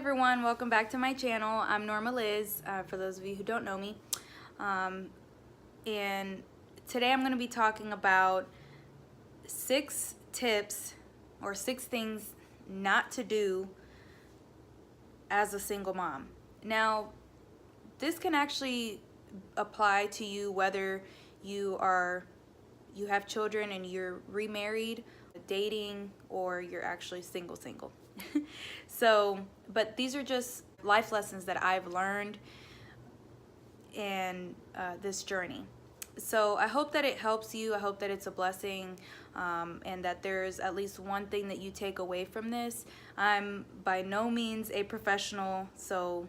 everyone, welcome back to my channel. I'm Norma Liz, for those of you who don't know me. And today I'm going to be talking about 6 tips or 6 things not to do as a single mom. Now, this can actually apply to you whether you have children and you're remarried, dating, or you're actually single. So, but these are just life lessons that I've learned in this journey. So I hope that it helps you. I hope that it's a blessing, and that there's at least one thing that you take away from this. I'm by no means a professional, so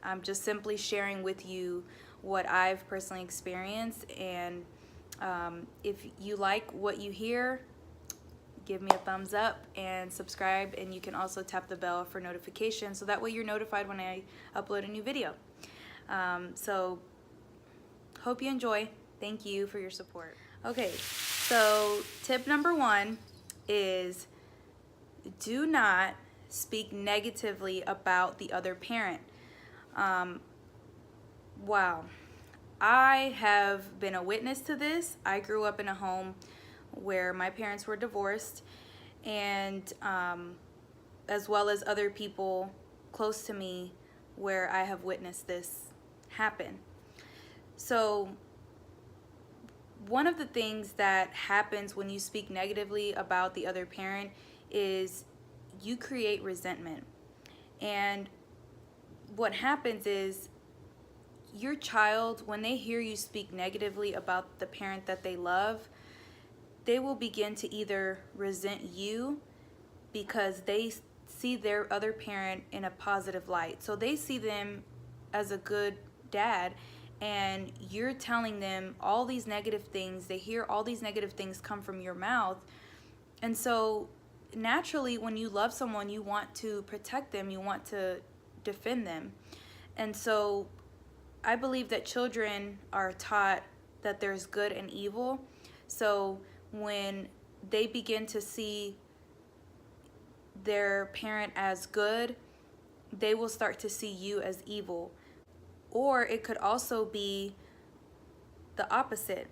I'm just simply sharing with you what I've personally experienced. And if you like what you hear, give me a thumbs up and subscribe, and you can also tap the bell for notifications so that way you're notified when I upload a new video. So hope you enjoy. Thank you for your support. Okay, so tip number 1 is do not speak negatively about the other parent. Wow, I have been a witness to this. I grew up in a home where my parents were divorced, and as well as other people close to me where I have witnessed this happen. So one of the things that happens when you speak negatively about the other parent is you create resentment. And what happens is your child, when they hear you speak negatively about the parent that they love, they will begin to either resent you because they see their other parent in a positive light. So they see them as a good dad, and you're telling them all these negative things. They hear all these negative things come from your mouth. And so naturally, when you love someone, you want to protect them, you want to defend them. And so I believe that children are taught that there's good and evil. So when they begin to see their parent as good, they will start to see you as evil. Or it could also be the opposite.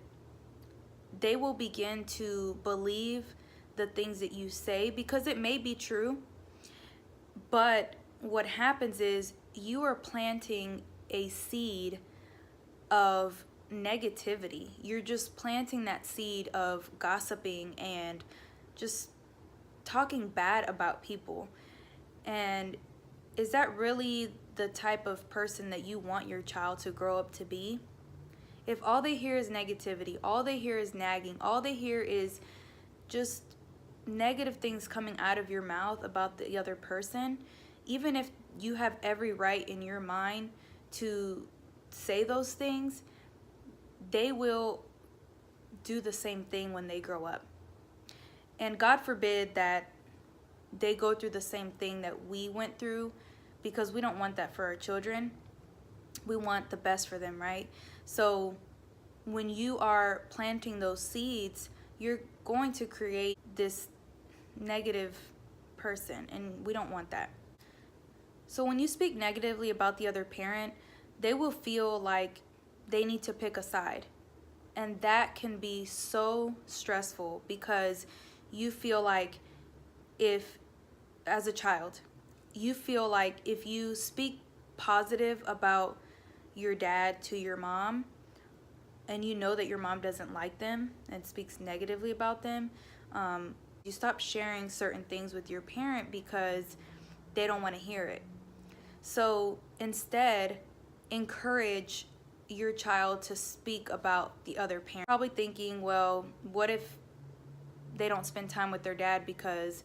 They will begin to believe the things that you say because it may be true, but what happens is you are planting a seed of negativity. You're just planting that seed of gossiping and just talking bad about people. And is that really the type of person that you want your child to grow up to be? If all they hear is negativity, all they hear is nagging, all they hear is just negative things coming out of your mouth about the other person, even if you have every right in your mind to say those things, they will do the same thing when they grow up. And God forbid that they go through the same thing that we went through, because we don't want that for our children. We want the best for them, right? So when you are planting those seeds, you're going to create this negative person, and we don't want that. So when you speak negatively about the other parent, they will feel like they need to pick a side. And that can be so stressful because you feel like as a child, you feel like if you speak positive about your dad to your mom, and you know that your mom doesn't like them and speaks negatively about them, you stop sharing certain things with your parent because they don't want to hear it. So instead, encourage your child to speak about the other parent. Probably thinking, well, what if they don't spend time with their dad because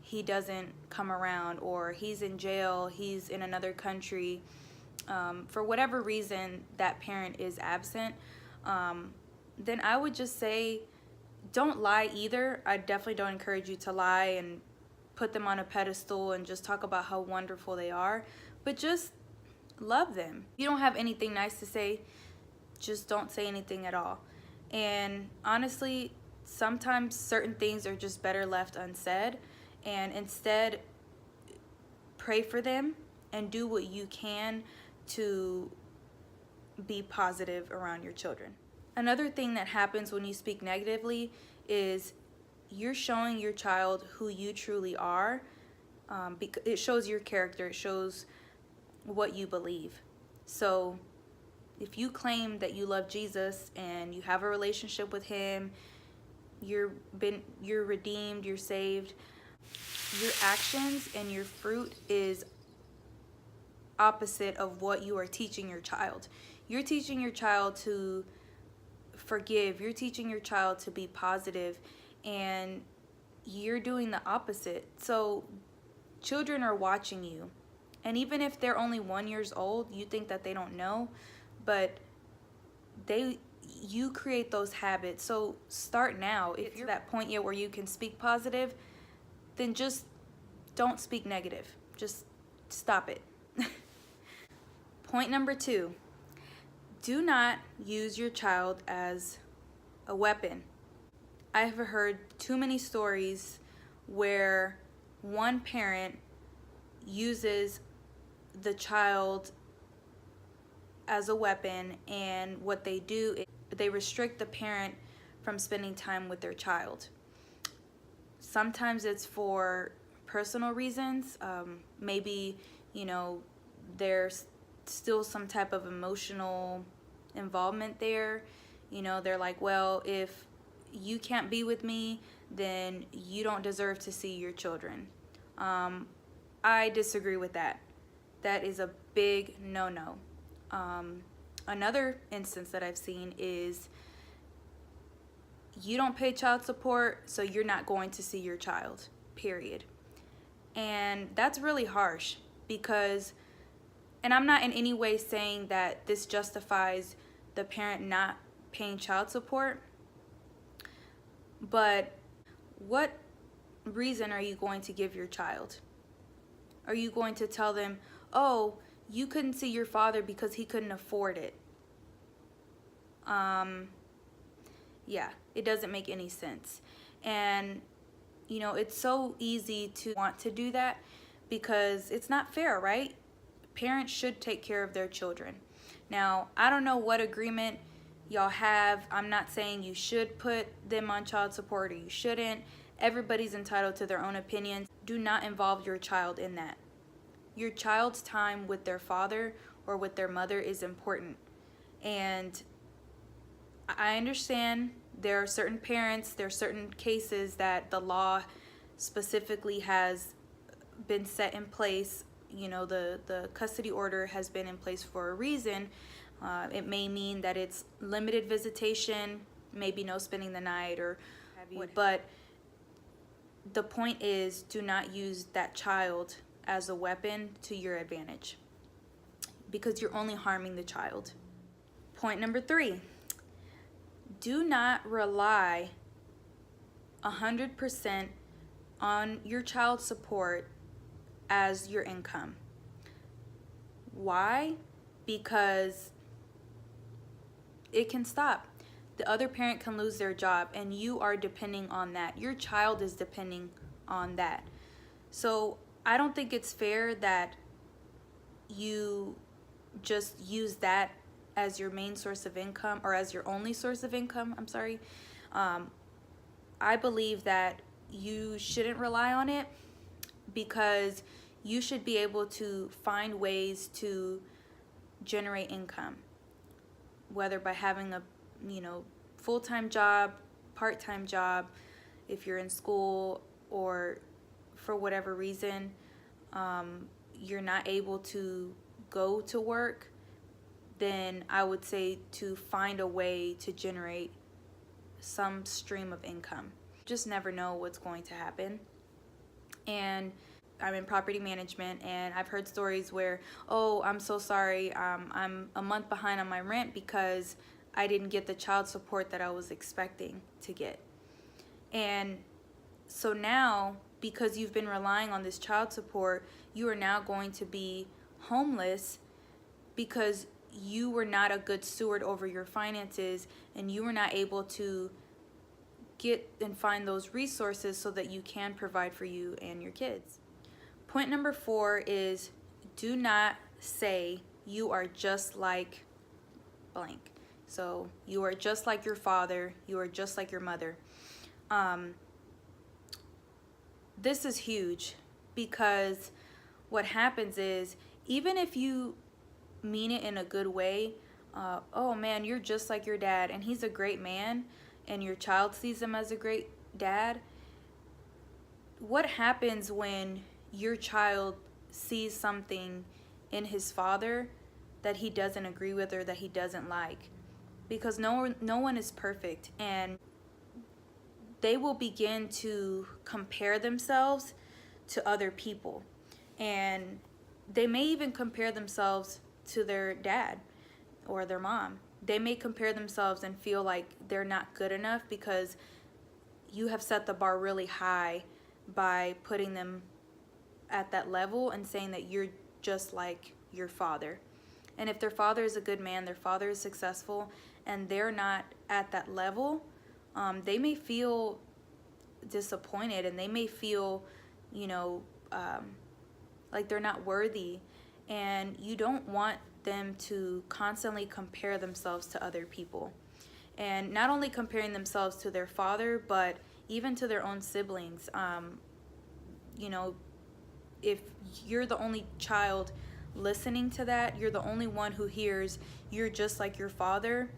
he doesn't come around, or he's in jail, he's in another country, for whatever reason that parent is absent, then I would just say don't lie either. I definitely don't encourage you to lie and put them on a pedestal and just talk about how wonderful they are, but just love them. If you don't have anything nice to say, just don't say anything at all. And honestly, sometimes certain things are just better left unsaid, and instead pray for them and do what you can to be positive around your children. Another thing that happens when you speak negatively is you're showing your child who you truly are. Because it shows your character, it shows what you believe. So if you claim that you love Jesus and you have a relationship with him, you're redeemed, you're saved, your actions and your fruit is opposite of what you are teaching your child. You're teaching your child to forgive, you're teaching your child to be positive, and you're doing the opposite. So children are watching you, and even if they're only 1 year old, you think that they don't know, but you create those habits. So start now. If you're at that point yet where you can speak positive, then just don't speak negative. Just stop it. Point number 2, do not use your child as a weapon. I have heard too many stories where one parent uses the child as a weapon, and what they do is they restrict the parent from spending time with their child. Sometimes it's for personal reasons. Maybe, there's still some type of emotional involvement there. They're like, well, if you can't be with me, then you don't deserve to see your children. I disagree with that. That is a big no-no. Another instance that I've seen is you don't pay child support, so you're not going to see your child, period. And that's really harsh because, and I'm not in any way saying that this justifies the parent not paying child support, but what reason are you going to give your child? Are you going to tell them, oh, you couldn't see your father because he couldn't afford it? Yeah, it doesn't make any sense. And, it's so easy to want to do that because it's not fair, right? Parents should take care of their children. Now, I don't know what agreement y'all have. I'm not saying you should put them on child support or you shouldn't. Everybody's entitled to their own opinions. Do not involve your child in that. Your child's time with their father or with their mother is important. And I understand there are certain parents, there are certain cases that the law specifically has been set in place. The custody order has been in place for a reason. It may mean that it's limited visitation, maybe no spending the night or what. But the point is, do not use that child as a weapon to your advantage because you're only harming the child. Point number 3, do not rely 100% on your child support as your income. Why? Because it can stop. The other parent can lose their job and you are depending on that. Your child is depending on that. So I don't think it's fair that you just use that as your main source of income, or as your only source of income, I'm sorry. I believe that you shouldn't rely on it because you should be able to find ways to generate income, whether by having a full-time job, part-time job, if you're in school, or for whatever reason you're not able to go to work, then I would say to find a way to generate some stream of income. Just never know what's going to happen. And I'm in property management, and I've heard stories where, oh, I'm so sorry, I'm a month behind on my rent because I didn't get the child support that I was expecting to get. And so now, because you've been relying on this child support, you are now going to be homeless because you were not a good steward over your finances and you were not able to get and find those resources so that you can provide for you and your kids. Point number 4 is do not say you are just like blank. So you are just like your father, you are just like your mother. This is huge, because what happens is, even if you mean it in a good way, oh man, you're just like your dad and he's a great man, and your child sees him as a great dad, what happens when your child sees something in his father that he doesn't agree with or that he doesn't like? Because no one is perfect, and they will begin to compare themselves to other people, and they may even compare themselves to their dad or their mom. They may compare themselves and feel like they're not good enough because you have set the bar really high by putting them at that level and saying that you're just like your father. And if their father is a good man, their father is successful, and they're not at that level, they may feel disappointed, and they may feel, like they're not worthy. And you don't want them to constantly compare themselves to other people. And not only comparing themselves to their father, but even to their own siblings. If you're the only child listening to that, you're the only one who hears you're just like your father,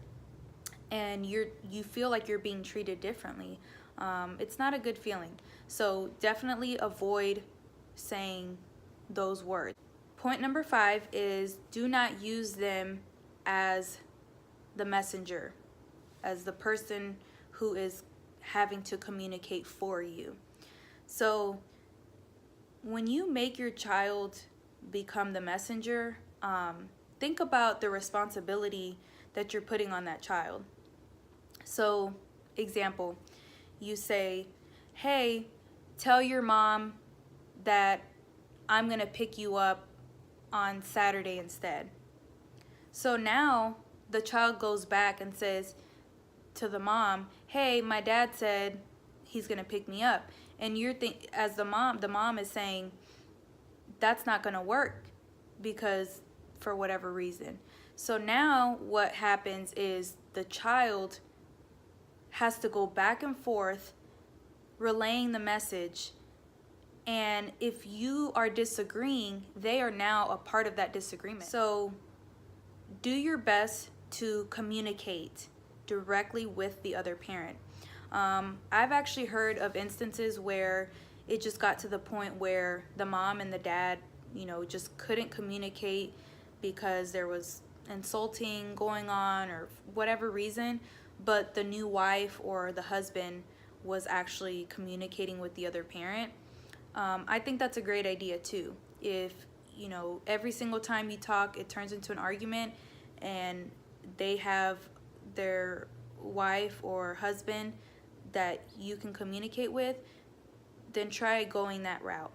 and you feel like you're being treated differently. It's not a good feeling. So definitely avoid saying those words. Point number 5 is, do not use them as the messenger, as the person who is having to communicate for you. So when you make your child become the messenger, think about the responsibility that you're putting on that child. So, example, you say, hey, tell your mom that I'm going to pick you up on Saturday instead. So now the child goes back and says to the mom, hey, my dad said he's going to pick me up. And you're as the mom is saying, that's not going to work because for whatever reason. So now what happens is the child has to go back and forth relaying the message, and if you are disagreeing, they are now a part of that disagreement. So do your best to communicate directly with the other parent. I've actually heard of instances where it just got to the point where the mom and the dad, just couldn't communicate because there was insulting going on or whatever reason, but the new wife or the husband was actually communicating with the other parent. I think that's a great idea too. If, every single time you talk, it turns into an argument and they have their wife or husband that you can communicate with, then try going that route.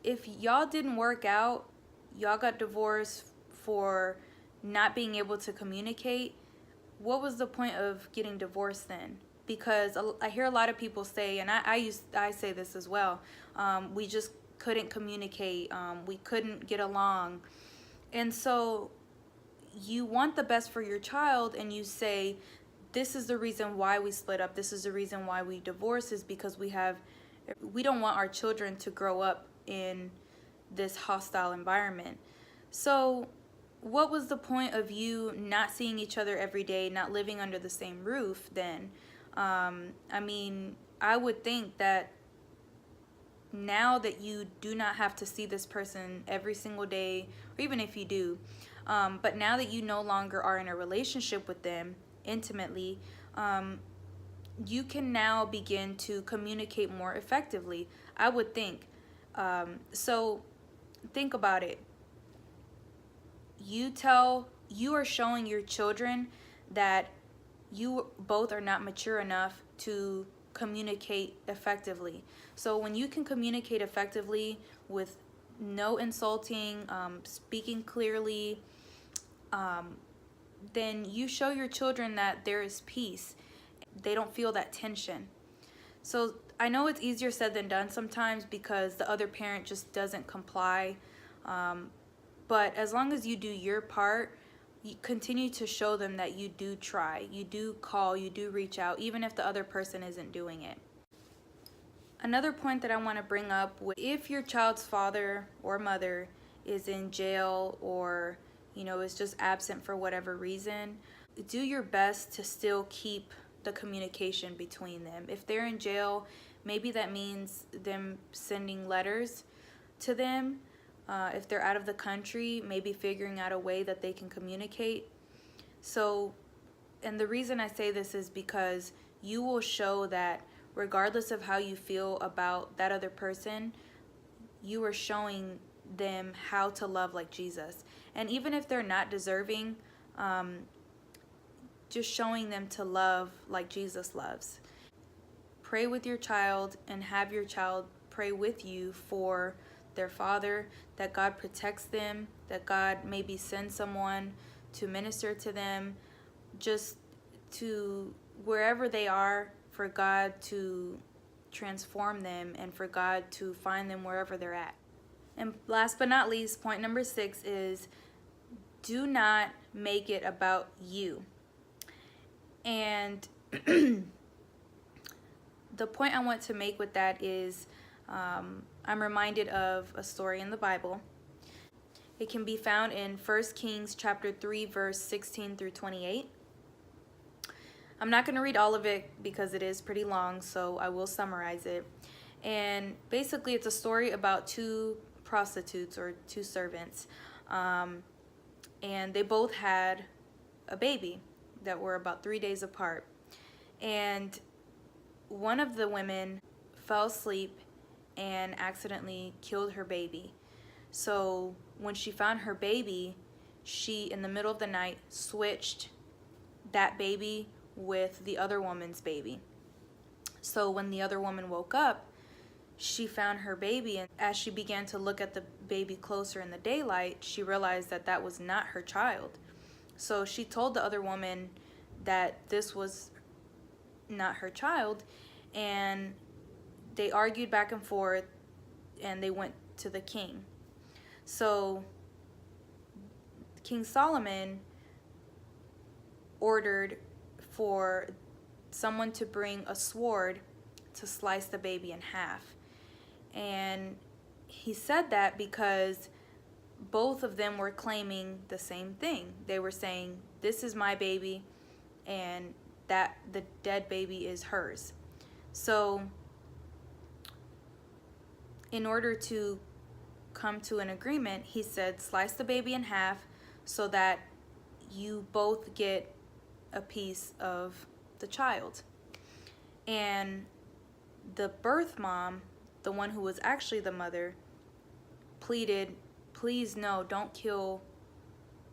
If y'all didn't work out, y'all got divorced for not being able to communicate, what was the point of getting divorced then? Because I hear a lot of people say, and I say this as well, we just couldn't communicate, we couldn't get along. And so you want the best for your child, and you say, this is the reason why we split up, this is the reason why we divorced, is because we don't want our children to grow up in this hostile environment. So what was the point of you not seeing each other every day, not living under the same roof then? I would think that now that you do not have to see this person every single day, or even if you do, but now that you no longer are in a relationship with them intimately, you can now begin to communicate more effectively, I would think. So think about it. You are showing your children that you both are not mature enough to communicate effectively. So when you can communicate effectively with no insulting, speaking clearly, then you show your children that there is peace. They don't feel that tension. So I know it's easier said than done sometimes because the other parent just doesn't comply. But as long as you do your part, you continue to show them that you do try, you do call, you do reach out, even if the other person isn't doing it. Another point that I want to bring up, if your child's father or mother is in jail or, is just absent for whatever reason, do your best to still keep the communication between them. If they're in jail, maybe that means them sending letters to them. If they're out of the country, maybe figuring out a way that they can communicate. So, and the reason I say this is because you will show that regardless of how you feel about that other person, you are showing them how to love like Jesus. And even if they're not deserving, just showing them to love like Jesus loves. Pray with your child and have your child pray with you for their father, that God protects them, that God maybe sends someone to minister to them, just to wherever they are, for God to transform them and for God to find them wherever they're at. And last but not least, point number 6 is do not make it about you. And the point I want to make with that is I'm reminded of a story in the Bible. It can be found in 1 Kings chapter 3, verse 16 through 28. I'm not going to read all of it because it is pretty long, so I will summarize it. And basically, it's a story about 2 prostitutes or 2 servants. And they both had a baby that were about 3 days apart. And one of the women fell asleep and accidentally killed her baby. So when she found her baby, she, in the middle of the night, switched that baby with the other woman's baby. So when the other woman woke up, she found her baby, and as she began to look at the baby closer in the daylight, she realized that that was not her child. So she told the other woman that this was not her child, and they argued back and forth, and they went to the king. So King Solomon ordered for someone to bring a sword to slice the baby in half. And he said that because both of them were claiming the same thing. They were saying, this is my baby, and that the dead baby is hers. So in order to come to an agreement, he said, slice the baby in half so that you both get a piece of the child. And the birth mom, the one who was actually the mother, pleaded, please no, don't kill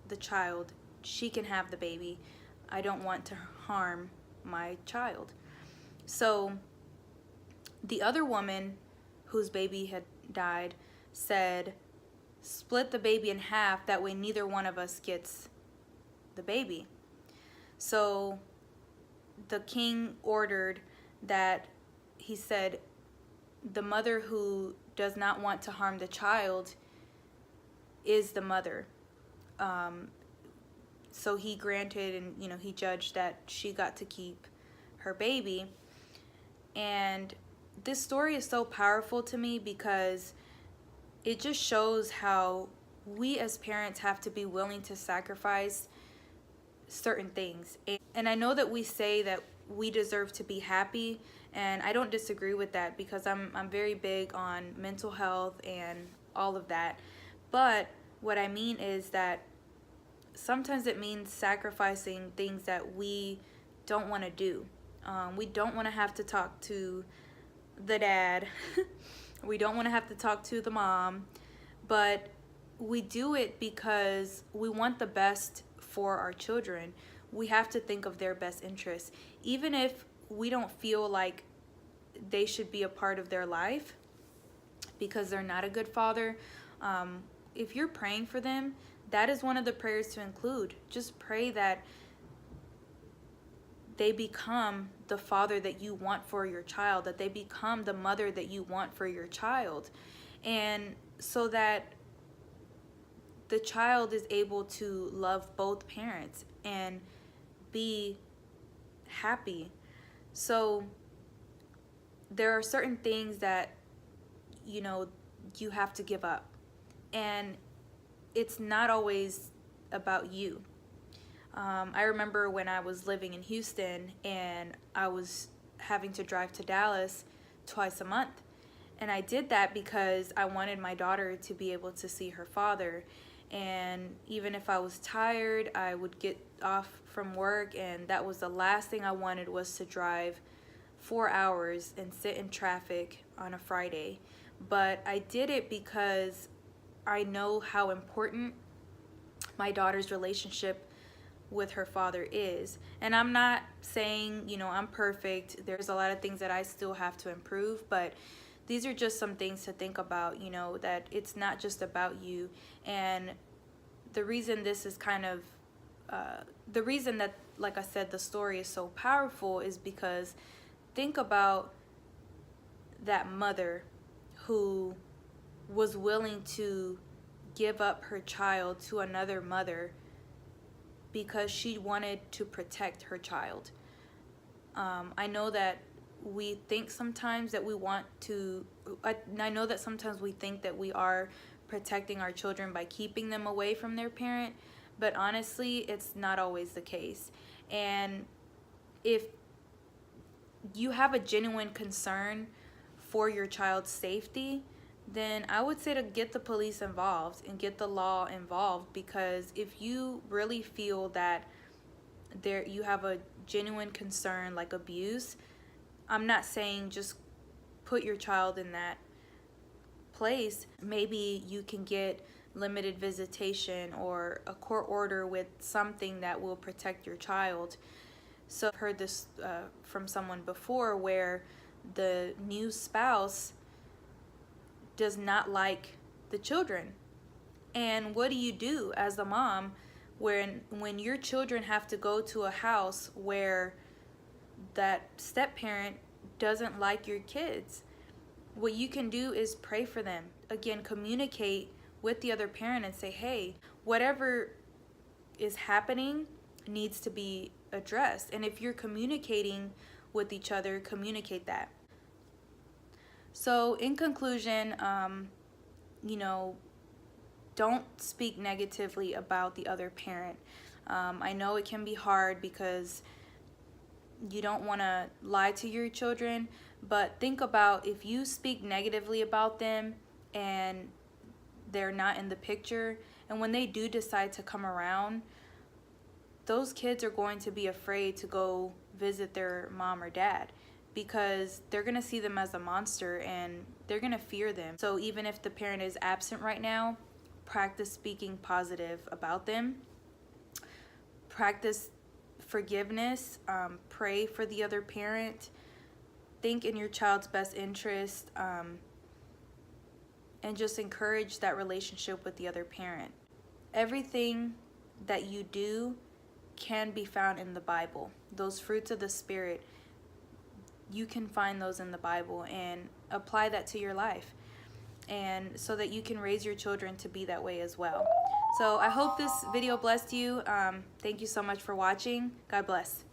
the child. She can have the baby. I don't want to harm my child. So the other woman whose baby had died said, split the baby in half, that way neither one of us gets the baby. So the king ordered that, he said, the mother who does not want to harm the child is the mother. So he granted, and he judged that she got to keep her baby. And this story is so powerful to me because it just shows how we as parents have to be willing to sacrifice certain things. And I know that we say that we deserve to be happy, and I don't disagree with that because I'm very big on mental health and all of that. But what I mean is that sometimes it means sacrificing things that we don't want to do. We don't want to have to talk to the dad. We don't want to have to talk to the mom. But we do it because we want the best for our children. We have to think of their best interests. Even if we don't feel like they should be a part of their life because they're not a good father, if you're praying for them, that is one of the prayers to include. Just pray that they become the father that you want for your child, that they become the mother that you want for your child. And so that the child is able to love both parents and be happy. So there are certain things that, you know, you have to give up. And it's not always about you. I remember when I was living in Houston and I was having to drive to Dallas twice a month. And I did that because I wanted my daughter to be able to see her father. And even if I was tired, I would get off from work, and that was the last thing I wanted, was to drive 4 hours and sit in traffic on a Friday. But I did it because I know how important my daughter's relationship with her father is. And I'm not saying, you know, I'm perfect. There's a lot of things that I still have to improve, but these are just some things to think about, you know, that it's not just about you. And the reason this is kind of, the reason that, like I said, the story is so powerful is because think about that mother who was willing to give up her child to another mother because she wanted to protect her child. I know that we think sometimes that we want to, I know that sometimes we think that we are protecting our children by keeping them away from their parent, but honestly, it's not always the case. And if you have a genuine concern for your child's safety, then I would say to get the police involved and get the law involved, because if you really feel that you have a genuine concern like abuse, I'm not saying just put your child in that place. Maybe you can get limited visitation or a court order with something that will protect your child. So I've heard this from someone before where the new spouse does not like the children. And what do you do as a mom when your children have to go to a house where that step-parent doesn't like your kids? What you can do is pray for them. Again, communicate with the other parent and say, hey, whatever is happening needs to be addressed. And if you're communicating with each other, communicate that. So in conclusion, you know, don't speak negatively about the other parent. I know it can be hard because you don't want to lie to your children, but think about if you speak negatively about them and they're not in the picture, and when they do decide to come around, those kids are going to be afraid to go visit their mom or dad because they're going to see them as a monster and they're going to fear them. So even if the parent is absent right now, practice speaking positive about them. Practice forgiveness. Pray for the other parent. Think in your child's best interest, and just encourage that relationship with the other parent. Everything that you do can be found in the Bible. Those fruits of the Spirit, you can find those in the Bible and apply that to your life, and so that you can raise your children to be that way as well. So I hope this video blessed you. Thank you so much for watching. God bless.